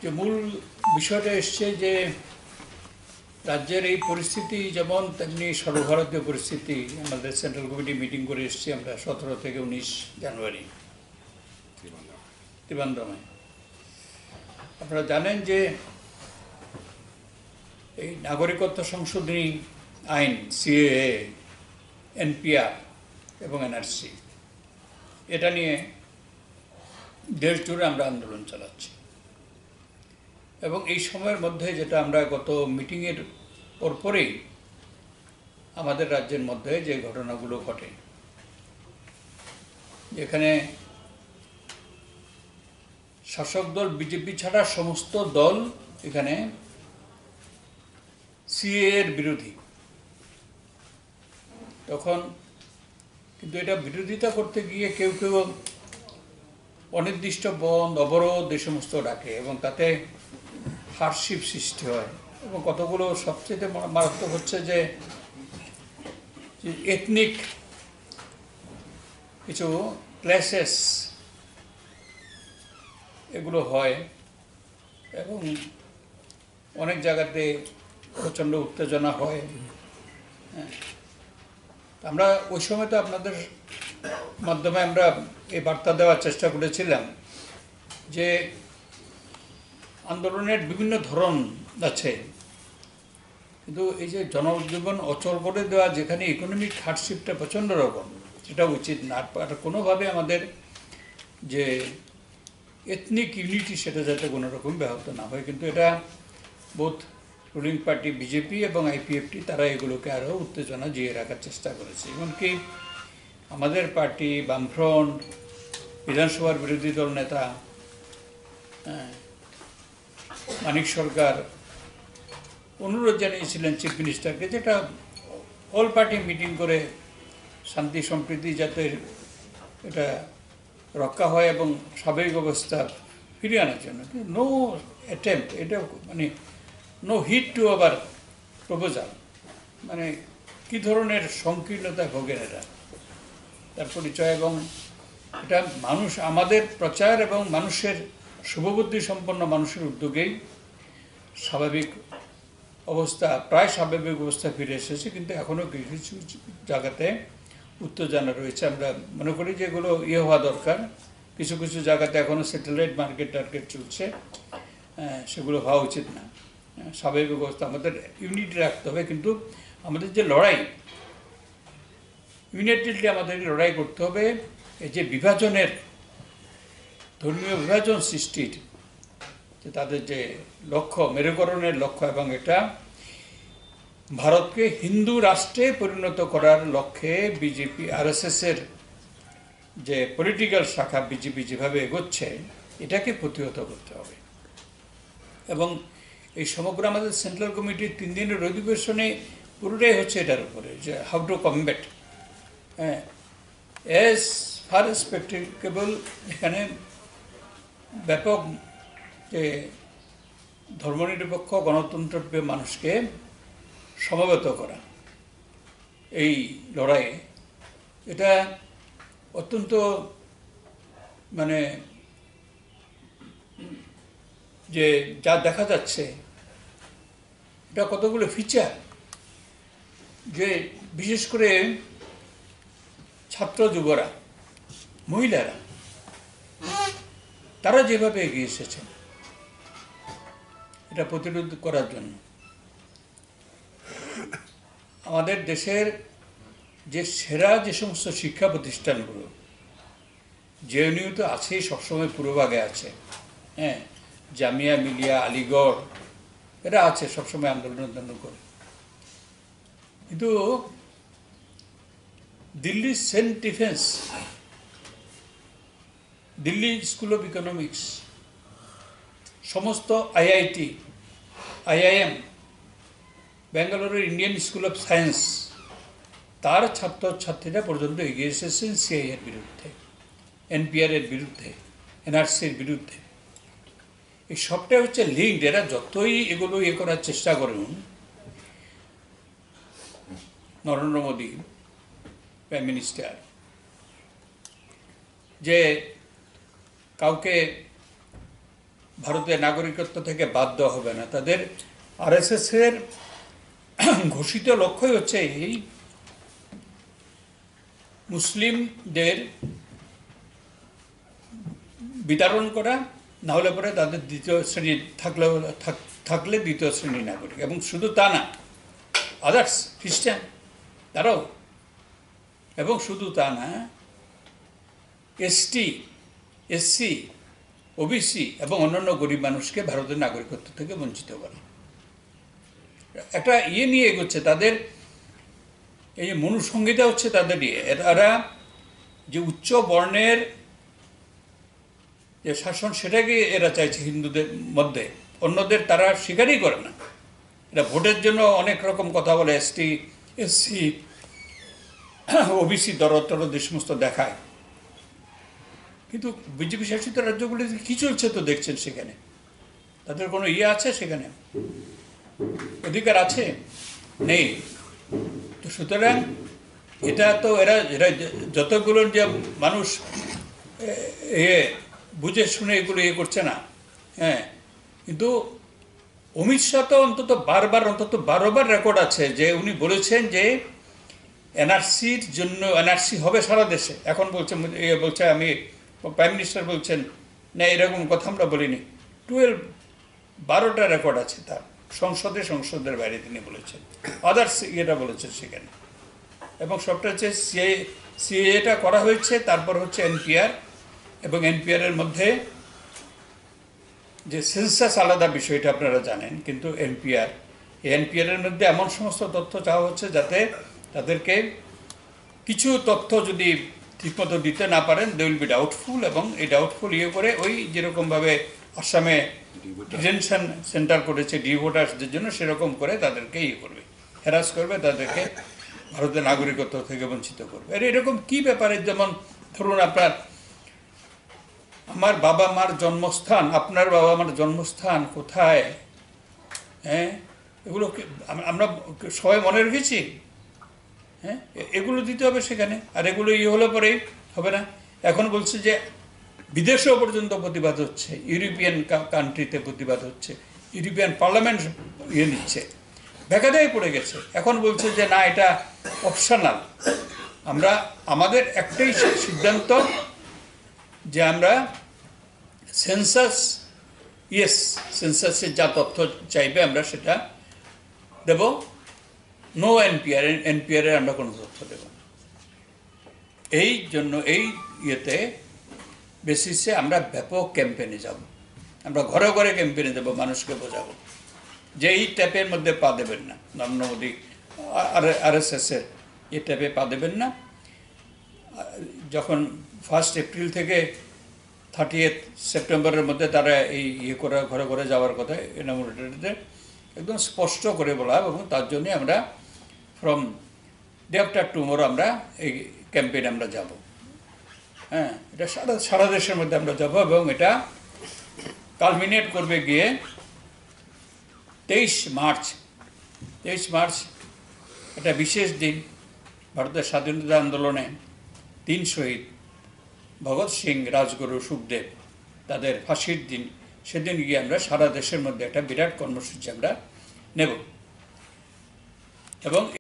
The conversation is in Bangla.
যে মূল বিষয়টা এসছে যে রাজ্যের এই পরিস্থিতি যেমন তেমনি সর্বভারতীয় পরিস্থিতি। আমাদের সেন্ট্রাল কমিটি মিটিং করে এসেছি আমরা 17 থেকে 19 জানুয়ারি ত্রিবান্দ্রমে। আপনারা জানেন যে এই নাগরিকত্ব সংশোধনী আইন সিএএ, এনপিআর এবং এনআরসি, এটা নিয়ে দেশ জুড়ে আমরা আন্দোলন চালাচ্ছি। এবং এই সময়ের মধ্যে যেটা আমরা গত মিটিংয়ের পরপরেই আমাদের রাজ্যের মধ্যে যে ঘটনাগুলো ঘটে, যেখানে শাসক দল বিজেপি ছাড়া সমস্ত দল এখানে সিএএ এর বিরোধী, তখন কিন্তু এটা বিরোধিতা করতে গিয়ে কেউ কেউ অনির্দিষ্ট বন্ধ অবরোধ এই সমস্ত ডাকে এবং তাতে হার্ডশিপ সৃষ্টি হয়। এবং কতগুলো সবচেয়ে মারাত্মক হচ্ছে যে এথনিক কিছু ক্ল্যাশেস এগুলো হয় এবং অনেক জায়গাতে প্রচণ্ড উত্তেজনা হয়। আমরা ওই সময় তো আপনাদের মাধ্যমে আমরা এই বার্তা দেওয়ার চেষ্টা করেছিলাম যে আন্দোলনের বিভিন্ন ধরন আছে, কিন্তু এই যে জনজীবন অচল করে দেওয়া, যেখানে ইকোনমিক হার্ডশিপটা প্রচণ্ড রকম, সেটা উচিত না। আর কোনোভাবে আমাদের যে এথনিক ইউনিটি সেটা যাতে কোনো রকম ব্যাহত না হয়। কিন্তু এটা বোথ রুলিং পার্টি বিজেপি এবং আইপিএফটি তারা এগুলোকে আরও উত্তেজনা জিয়ে রাখার চেষ্টা করেছে। এমনকি আমাদের পার্টি বামফ্রন্ট, বিধানসভার বিরোধী দল নেতা মানিক সরকার অনুরোধ জানিয়েছিলেন চিফ মিনিস্টারকে, যেটা অল পার্টি মিটিং করে শান্তি সম্প্রীতি যাতে এটা রক্ষা হয় এবং স্বাভাবিক অবস্থা ফিরিয়ে আনার জন্য। নো অ্যাটেম্প্ট, এটা মানে no hit to our proposal. মানে কী ধরনের সংকীর্ণতা ভোগেন এরা, তার পরিচয়। এবং এটা মানুষ, আমাদের প্রচার এবং মানুষের শুভবুদ্ধি সম্পন্ন মানুষের উদ্যোগেই স্বাভাবিক অবস্থা, প্রায় স্বাভাবিক অবস্থা ফিরে এসেছে। কিন্তু এখনও কিছু কিছু জায়গাতে উত্তেজনা রয়েছে। আমরা মনে করি যে এগুলো হওয়া দরকার। কিছু কিছু জায়গাতে এখনও স্যাটেলাইট মার্কেট টার্গেট চলছে, সেগুলো হওয়া উচিত না। স্বাভাবিক অবস্থা আমাদের ইউনিটি রাখতে হবে। কিন্তু আমাদের যে লড়াই, ইউনাইটেডলি আমাদের লড়াই করতে হবে। এই যে বিভাজনের, ধর্মীয় বিভাজন সৃষ্টির যে তাদের যে লক্ষ্য, মেরুকরণের লক্ষ্য, এবং এটা ভারতকে হিন্দু রাষ্ট্রে পরিণত করার লক্ষ্যে বিজেপি আরএসএসের যে পলিটিক্যাল শাখা বিজেপি যেভাবে এগোচ্ছে, এটাকে প্রতিহত করতে হবে। এবং এই সমগ্র আমাদের সেন্ট্রাল কমিটির 3 দিনের অধিবেশনে পুরোটাই হচ্ছে এটার উপরে, যে how to combat as far as practicable. এখানে ব্যাপক যে ধর্মনিরপেক্ষ গণতন্ত্রপ্রিয় মানুষকে সমবেত করা এই লড়াইয়ে, এটা অত্যন্ত মানে যে যা দেখা যাচ্ছে, এটা কতগুলো ফিচার, যে বিশেষ করে ছাত্র যুবরা, মহিলারা, তারা যেভাবে এগিয়ে এসেছেন এটা প্রতিরোধ করার জন্য। আমাদের দেশের যে সেরা যে সমস্ত শিক্ষা প্রতিষ্ঠানগুলো, জেএনইউ তো আছেই, সবসময় পূর্বভাগে আছে, জামিয়া মিলিয়া, আলিগড়, এরা আছে সবসময় আন্দোলন করে। কিন্তু দিল্লি সেন্ট ডিফেন্স, দিল্লি স্কুল অফ ইকোনমিক্স, সমস্ত আইআইটি, আইআইএম, ব্যাঙ্গালোরের ইন্ডিয়ান স্কুল অফ সায়েন্স, তার ছাত্রছাত্রীরা পর্যন্ত এগিয়ে এসেছেন সিআইএ এর বিরুদ্ধে, এনপিআর এর বিরুদ্ধে, এনআরসির বিরুদ্ধে। এই সবটাই হচ্ছে লিঙ্কড। এরা যতই এগুলো করার চেষ্টা করুন, নরেন্দ্র মোদী প্রাইম মিনিস্টার, যে কাউকে ভারতের নাগরিকত্ব থেকে বাদ দেওয়া হবে না। তাদের আরএসএস-এর ঘোষিত লক্ষ্যই হচ্ছে এই মুসলিমদের বিতরণ করা, না হলে পরে তাদের দ্বিতীয় শ্রেণী থাকলে দ্বিতীয় শ্রেণীর নাগরিক। এবং শুধু তা না, আদার্স খ্রিস্টান তারাও, এবং শুধু তা না, এসটি, এসসি, ওবিসি এবং অন্যান্য গরিব মানুষকে ভারতের নাগরিকত্ব থেকে বঞ্চিত করা। একটা নিয়ে এগোচ্ছে তাদের, এই যে মনুসংহিতা হচ্ছে তাদের নিয়ে। এরা যে উচ্চ বর্ণের যে শাসন, সেটাকে এরা চাইছে হিন্দুদের মধ্যে, অন্যদের তারা স্বীকারই করে না। এটা ভোটের জন্য অনেক রকম কথা বলে, এসটি, এসসি, ওবিসি দরদ টরদ যে সমস্ত দেখায়। কিন্তু বিজেপি শাসিত রাজ্যগুলিতে কি চলছে তো দেখছেন, সেখানে তাদের কোনো আছে, সেখানে অধিকার আছে, নেই। তো সুতরাং এটা তো এরা যতগুলো যে মানুষ বুঝে শুনে এগুলো করছে না, হ্যাঁ। কিন্তু অমিত শাহ তো অন্তত 12 বার রেকর্ড আছে যে উনি বলেছেন যে এনআরসির জন্য, এনআরসি হবে সারা দেশে। এখন বলছে আমি, প্রাইম মিনিস্টার বলছেন না, এরকম কথা আমরা বলিনি। 12টা রেকর্ড আছে তার, সংসদের বাইরে তিনি বলেছেন, আদার্স বলেছেন সেখানে। এবং সবটা হচ্ছে সিএটা করা হয়েছে, তারপর হচ্ছে এনপিআর, এবং এনপিআর-এর মধ্যে যে সেন্সাস আলাদা বিষয়টা আপনারা জানেন, কিন্তু এনপিআর-এর মধ্যে এমন সমস্ত তথ্য চাওয়া হচ্ছে যাতে তাদেরকে কিছু তথ্য যদি ঠিকমতো দিতে না পারেন, দে উইল বি ডাউটফুল, এবং এই ডাউটফুল করে ওই যেরকমভাবে আসামে ডিটেনশন সেন্টার করেছে ভোটার্সদের জন্য, সেরকম করে তাদেরকে করবে, হ্যারাস করবে, তাদেরকে ভারতের নাগরিকত্ব থেকে বঞ্চিত করবে। এরকম কি ব্যাপারে, যেমন ধরুন আমার বাবা মার জন্মস্থান, আপনার বাবা মার জন্মস্থান কোথায়, হ্যাঁ, এগুলো আমরা সবাই মনে রেখেছি, হ্যাঁ, এগুলো দিতে হবে সেখানে। আর এগুলো হলে পরেই হবে না। এখন বলছে যে বিদেশেও পর্যন্ত প্রতিবাদ হচ্ছে, ইউরোপিয়ান কান্ট্রিতে প্রতিবাদ হচ্ছে, ইউরোপিয়ান পার্লামেন্ট নিচ্ছে, বেকায়দায় পড়ে গেছে। এখন বলছে যে না, এটা অপশনাল। আমাদের একটাই সিদ্ধান্ত যে আমরা সেন্সাসের যা তথ্য চাইবে আমরা সেটা দেব, নো এনপিআর-এর আমরা কোনো তথ্য দেব না। এই জন্য এই বেসিসে আমরা ব্যাপক ক্যাম্পেইনে যাব, আমরা ঘরে ঘরে ক্যাম্পেইনে দেবো, মানুষকে বোঝাবো যে এই ট্যাপের মধ্যে পা দেবেন না, নরেন্দ্র মোদী আরএসএস-এর এই ট্যাপে পা দেবেন না। যখন 1 এপ্রিল থেকে 30 সেপ্টেম্বরের মধ্যে তারা এই করে ঘরে ঘরে যাওয়ার কথা, এনামোরেটরদের একদম স্পষ্ট করে বলা, এবং তার জন্যে আমরা ফ্রম ডে আফটার টুমোরো আমরা এই ক্যাম্পেইন আমরা যাব। হ্যাঁ, এটা সারা দেশের মধ্যে আমরা যাব, এবং এটা কালমিনেট করবে গিয়ে 23 মার্চ একটা বিশেষ দিন, ভারতের স্বাধীনতা আন্দোলনে 3 শহীদ ভগৎ সিং, রাজগুরু, সুখদেব, তাদের ফাঁসির দিন। সেদিন গিয়ে আমরা সারা দেশের মধ্যে একটা বিরাট কর্মসূচি আমরা নেব, এবং